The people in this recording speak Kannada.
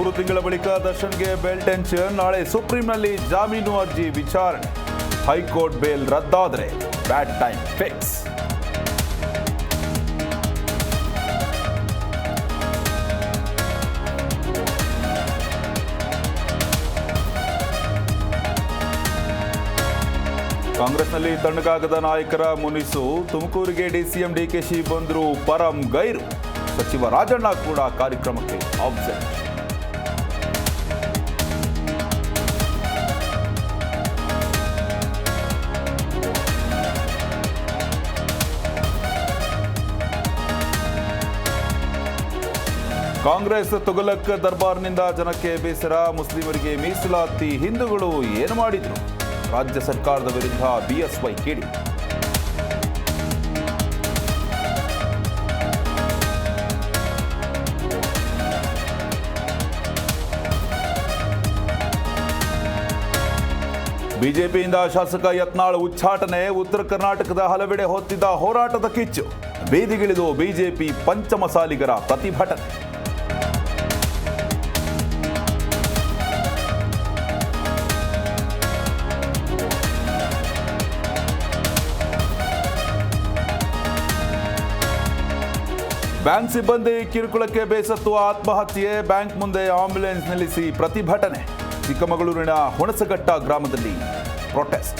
3 ತಿಂಗಳ ಬಳಿಕ ದರ್ಶನ್ಗೆ ಬೇಲ್ ಟೆನ್ಷನ್. ನಾಳೆ ಸುಪ್ರೀಂನಲ್ಲಿ ಜಾಮೀನು ಅರ್ಜಿ ವಿಚಾರಣೆ. ಹೈಕೋರ್ಟ್ ಬೇಲ್ ರದ್ದಾದರೆ ಬ್ಯಾಡ್ ಟೈಮ್ ಫಿಕ್ಸ್. ಕಾಂಗ್ರೆಸ್ನಲ್ಲಿ ತಣ್ಣಗಾಗದ ನಾಯಕರ ಮುನಿಸು. ತುಮಕೂರಿಗೆ ಡಿಸಿಎಂ ಡಿಕೆಶಿ ಬಂದರು, ಪರಂ ಗೈರು. ಸಚಿವ ರಾಜಣ್ಣ ಕೂಡ ಕಾರ್ಯಕ್ರಮಕ್ಕೆ ಆಬ್ಸೆಂಟ್. ಕಾಂಗ್ರೆಸ್ ತುಗಲಕ್ ದರ್ಬಾರ್ನಿಂದ ಜನಕ್ಕೆ ಬೇಸರ. ಮುಸ್ಲಿಮರಿಗೆ ಮೀಸಲಾತಿ ಹಿಂದೂಗಳು ಏನು ಮಾಡಿದ್ರು? ರಾಜ್ಯ ಸರ್ಕಾರದ ವಿರುದ್ಧ ಬಿಎಸ್ವೈ ಕಿಡಿ. ಬಿಜೆಪಿಯಿಂದ ಶಾಸಕ ಯತ್ನಾಳ್ ಉಚ್ಚಾಟನೆ. ಉತ್ತರ ಕರ್ನಾಟಕದ ಹಲವೆಡೆ ಹೊತ್ತಿದ್ದ ಹೋರಾಟದ ಕಿಚ್ಚು. ಬೀದಿಗಿಳಿದು ಬಿಜೆಪಿ ಪಂಚಮಸಾಲಿಗರ ಪ್ರತಿಭಟನೆ. ಬ್ಯಾಂಕ್ ಸಿಬ್ಬಂದಿ ಕಿರುಕುಳಕ್ಕೆ ಬೇಸತ್ತು ಆತ್ಮಹತ್ಯೆ. ಬ್ಯಾಂಕ್ ಮುಂದೆ ಆಂಬ್ಯುಲೆನ್ಸ್ ನಿಲ್ಲಿಸಿ ಪ್ರತಿಭಟನೆ. ಚಿಕ್ಕಮಗಳೂರಿನ ಹುಣಸಘಟ್ಟ ಗ್ರಾಮದಲ್ಲಿ ಪ್ರೊಟೆಸ್ಟ್.